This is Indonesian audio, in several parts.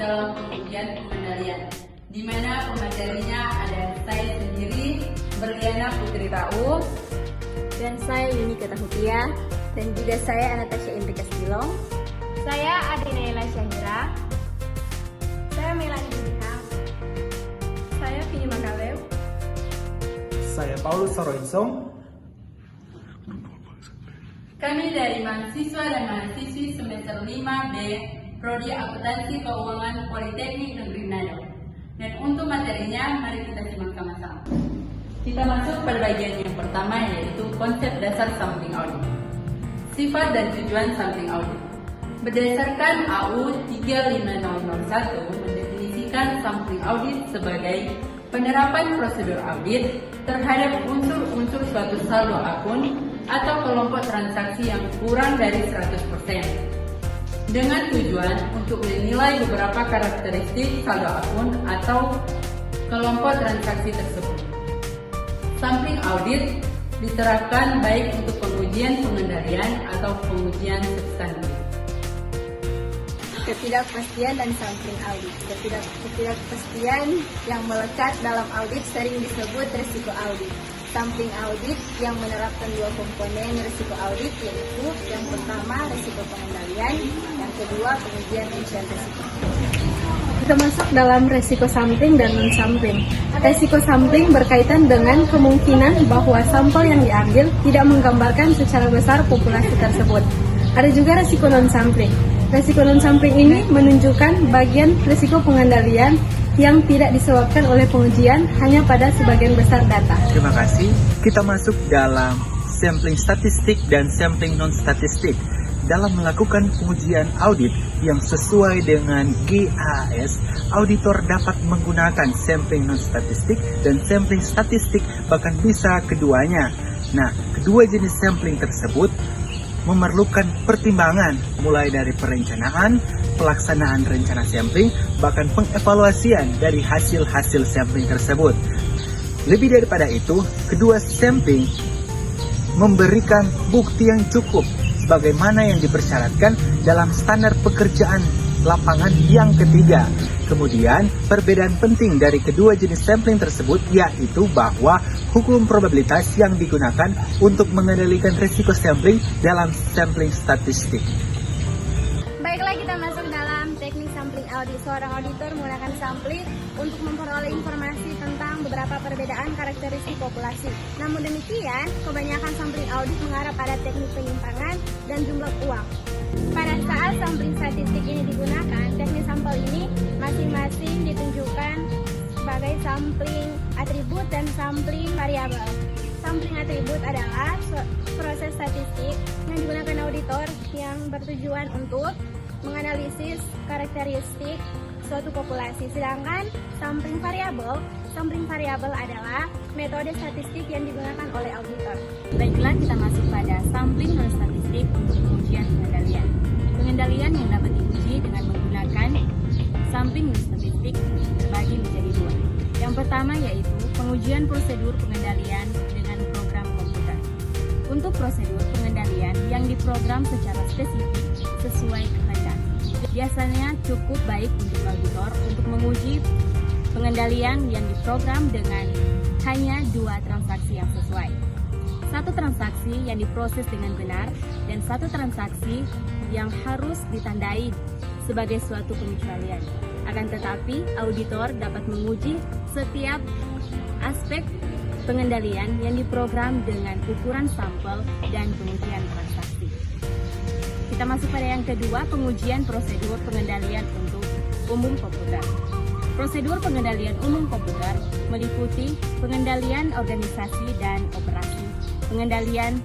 dalam pengujian pengendalian, di mana pematerinya ada saya sendiri, Berliana Putri Rauf, dan saya Yuni Ketahutia, dan juga saya Anastasia Indrika Silong. Saya Adinaela Syahira. Saya Melani Bintang. Saya Vini Makalew. Saya Paulus Soroinsong. Kami dari mahasiswa dan mahasiswi semester 5B Prodi Akuntansi Keuangan Politeknik Negeri Manado. Dan untuk materinya, mari kita simak sama-sama. Kita masuk pada bagian yang pertama, yaitu konsep dasar sampling audit. Sifat dan tujuan sampling audit. Berdasarkan AU 35001 mendefinisikan sampling audit sebagai penerapan prosedur audit terhadap unsur-unsur suatu saldo akun atau kelompok transaksi yang kurang dari 100%, dengan tujuan untuk menilai beberapa karakteristik saldo akun atau kelompok transaksi tersebut. Sampling audit diterapkan baik untuk pengujian pengendalian atau pengujian substantif. Ketidakpastian dan sampling audit. Ketidakpastian yang melekat dalam audit sering disebut risiko audit. Sampling audit yang menerapkan dua komponen risiko audit, yaitu yang pertama risiko pengendalian, yang kedua pengujian rincian risiko. Kita masuk dalam resiko sampling dan non-sampling. Resiko sampling berkaitan dengan kemungkinan bahwa sampel yang diambil tidak menggambarkan secara besar populasi tersebut. Ada juga resiko non-sampling. Resiko non-sampling ini menunjukkan bagian resiko pengendalian yang tidak disebabkan oleh pengujian hanya pada sebagian besar data. Terima kasih. Kita masuk dalam sampling statistik dan sampling non-statistik. Dalam melakukan pengujian audit yang sesuai dengan GAAS, auditor dapat menggunakan sampling non-statistik dan sampling statistik, bahkan bisa keduanya. Nah, kedua jenis sampling tersebut memerlukan pertimbangan mulai dari perencanaan, pelaksanaan rencana sampling, bahkan pengevaluasian dari hasil-hasil sampling tersebut. Lebih daripada itu, kedua sampling memberikan bukti yang cukup sebagaimana yang dipersyaratkan dalam standar pekerjaan lapangan yang ketiga. Kemudian, perbedaan penting dari kedua jenis sampling tersebut yaitu bahwa hukum probabilitas yang digunakan untuk mengendalikan risiko sampling dalam sampling statistik. Baiklah, kita masuk dalam teknik sampling audit. Seorang auditor menggunakan sampling untuk memperoleh informasi tentang beberapa perbedaan karakteristik populasi. Namun demikian, kebanyakan sampling audit mengarah pada teknik penyimpangan dan jumlah uang. Pada saat sampling statistik ini digunakan, teknik sampel ini masing-masing ditunjukkan sebagai sampling atribut dan sampling variabel. Sampling atribut adalah proses statistik yang digunakan auditor yang bertujuan untuk menganalisis karakteristik suatu populasi. Sedangkan sampling variabel adalah metode statistik yang digunakan oleh auditor. Baiklah, kita masuk pada sampling non-statistik untuk pengujian pengendalian. Pengendalian yang dapat diuji dengan menggunakan sampling non-statistik terbagi menjadi dua. Yang pertama yaitu pengujian prosedur pengendalian dengan program komputer. Untuk prosedur pengendalian yang diprogram secara spesifik sesuai kehendak. Biasanya cukup baik untuk auditor untuk menguji pengendalian yang diprogram dengan hanya dua transaksi yang sesuai. Satu transaksi yang diproses dengan benar dan satu transaksi yang harus ditandai sebagai suatu pengecualian. Akan tetapi, auditor dapat menguji setiap aspek pengendalian yang diprogram dengan ukuran sampel dan pengujian transaksi. Kita masuk pada yang kedua, pengujian prosedur pengendalian untuk umum komputer. Prosedur pengendalian umum komputer meliputi pengendalian organisasi dan operasi, pengendalian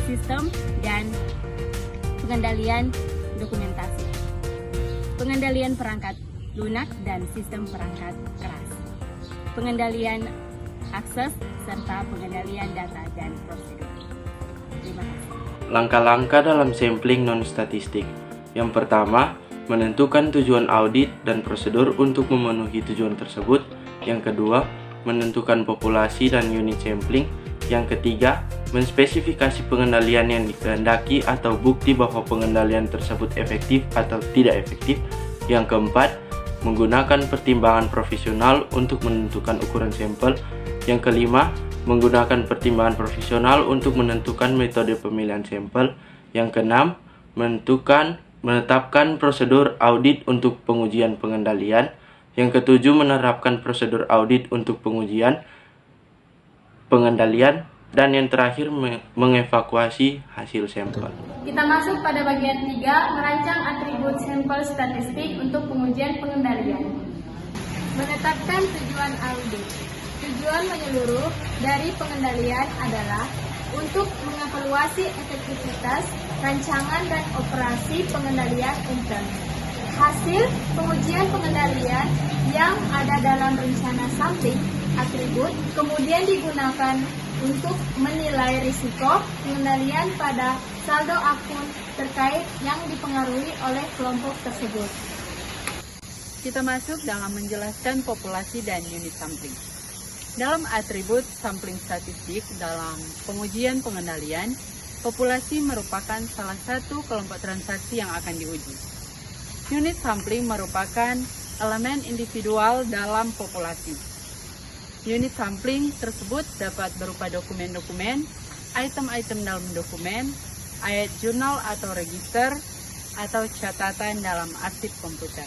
sistem, dan pengendalian dokumentasi, pengendalian perangkat lunak dan sistem perangkat keras, pengendalian akses, serta pengendalian data dan prosedur. Terima kasih. Langkah-langkah dalam sampling non-statistik. Yang pertama, menentukan tujuan audit dan prosedur untuk memenuhi tujuan tersebut. Yang kedua, menentukan populasi dan unit sampling. Yang ketiga, menspesifikasi pengendalian yang dikehendaki atau bukti bahwa pengendalian tersebut efektif atau tidak efektif. Yang keempat, menggunakan pertimbangan profesional untuk menentukan ukuran sampel. Yang kelima, menggunakan pertimbangan profesional untuk menentukan metode pemilihan sampel. Yang keenam, menetapkan prosedur audit untuk pengujian pengendalian. Yang ketujuh, menerapkan prosedur audit untuk pengujian pengendalian. Dan yang terakhir, mengevakuasi hasil sampel. Kita masuk pada bagian 3, merancang atribut sampel statistik untuk pengujian pengendalian. Menetapkan tujuan audit. Tujuan menyeluruh dari pengendalian adalah untuk mengevaluasi efektivitas rancangan dan operasi pengendalian intern. Hasil pengujian pengendalian yang ada dalam rencana sampling atribut kemudian digunakan untuk menilai risiko pengendalian pada saldo akun terkait yang dipengaruhi oleh kelompok tersebut. Kita masuk dalam menjelaskan populasi dan unit sampling. Dalam atribut sampling statistik dalam pengujian pengendalian, populasi merupakan salah satu kelompok transaksi yang akan diuji. Unit sampling merupakan elemen individual dalam populasi. Unit sampling tersebut dapat berupa dokumen-dokumen, item-item dalam dokumen, ayat jurnal atau register, atau catatan dalam arsip komputer.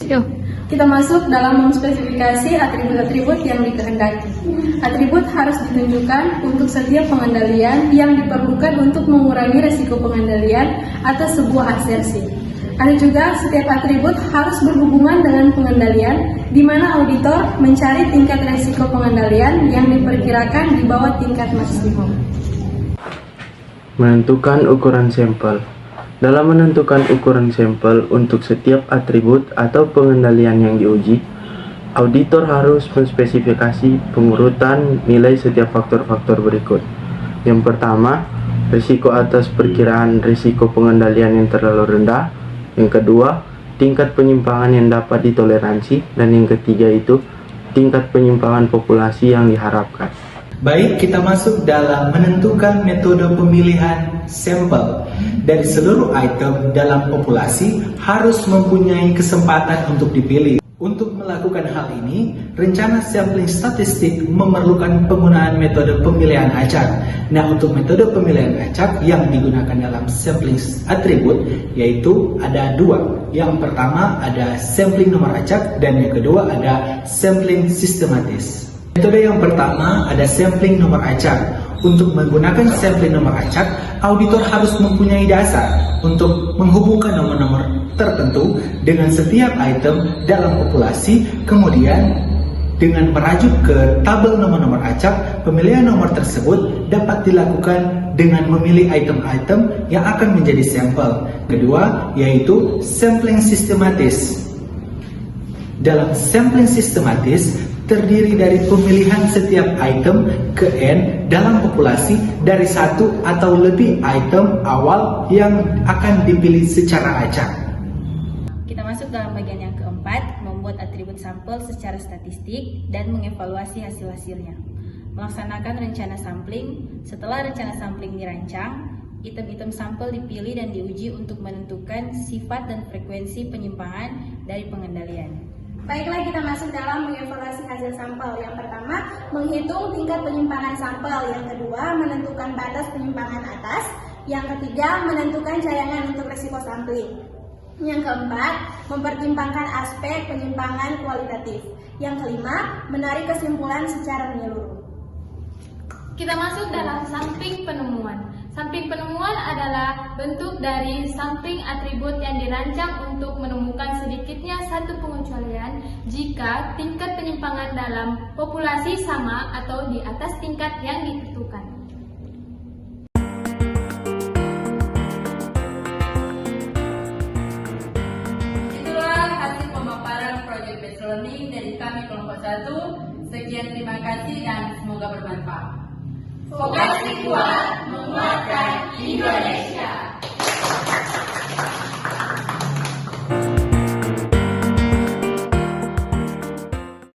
Yuk, kita masuk dalam memspesifikasi atribut-atribut yang dikehendaki. Atribut harus ditunjukkan untuk setiap pengendalian yang diperlukan untuk mengurangi risiko pengendalian atas sebuah asersi. Ada juga setiap atribut harus berhubungan dengan pengendalian, di mana auditor mencari tingkat risiko pengendalian yang diperkirakan di bawah tingkat maksimum. Menentukan ukuran sampel. Dalam menentukan ukuran sampel untuk setiap atribut atau pengendalian yang diuji, auditor harus menspesifikasi pengurutan nilai setiap faktor-faktor berikut. Yang pertama, risiko atas perkiraan risiko pengendalian yang terlalu rendah. Yang kedua, tingkat penyimpangan yang dapat ditoleransi. Dan yang ketiga itu, tingkat penyimpangan populasi yang diharapkan. Baik, kita masuk dalam menentukan metode pemilihan sampel. Dari seluruh item dalam populasi harus mempunyai kesempatan untuk dipilih. Untuk melakukan hal ini, rencana sampling statistik memerlukan penggunaan metode pemilihan acak. Nah, untuk metode pemilihan acak yang digunakan dalam sampling atribut yaitu ada dua. Yang pertama ada sampling nomor acak dan yang kedua ada sampling sistematis. Metode yang pertama ada sampling nomor acak. Untuk menggunakan sampling nomor acak, auditor harus mempunyai dasar untuk menghubungkan nomor-nomor tertentu dengan setiap item dalam populasi. Kemudian dengan merujuk ke tabel nomor-nomor acak, pemilihan nomor tersebut dapat dilakukan dengan memilih item-item yang akan menjadi sampel. Kedua yaitu sampling sistematis. Dalam sampling sistematis terdiri dari pemilihan setiap item ke N dalam populasi dari satu atau lebih item awal yang akan dipilih secara acak. Kita masuk dalam bagian yang keempat, membuat atribut sampel secara statistik dan mengevaluasi hasil-hasilnya. Melaksanakan rencana sampling. Setelah rencana sampling dirancang, item-item sampel dipilih dan diuji untuk menentukan sifat dan frekuensi penyimpangan dari pengendalian. Baiklah, kita masuk dalam mengevaluasi hasil sampel. Yang pertama, menghitung tingkat penyimpangan sampel. Yang kedua, menentukan batas penyimpangan atas. Yang ketiga, menentukan cadangan untuk risiko sampling. Yang keempat, mempertimbangkan aspek penyimpangan kualitatif. Yang kelima, menarik kesimpulan secara menyeluruh. Kita masuk dalam sampling penemuan. Sampling penemuan adalah bentuk dari sampling atribut yang dirancang untuk menemukan sedikitnya satu pengecualian jika tingkat penyimpangan dalam populasi sama atau di atas tingkat yang ditentukan. Itulah hasil pemaparan proyek Based Learning dari kami kelompok 1. Sekian, terima kasih dan semoga bermanfaat. Vokasi kuat menguatkan Indonesia.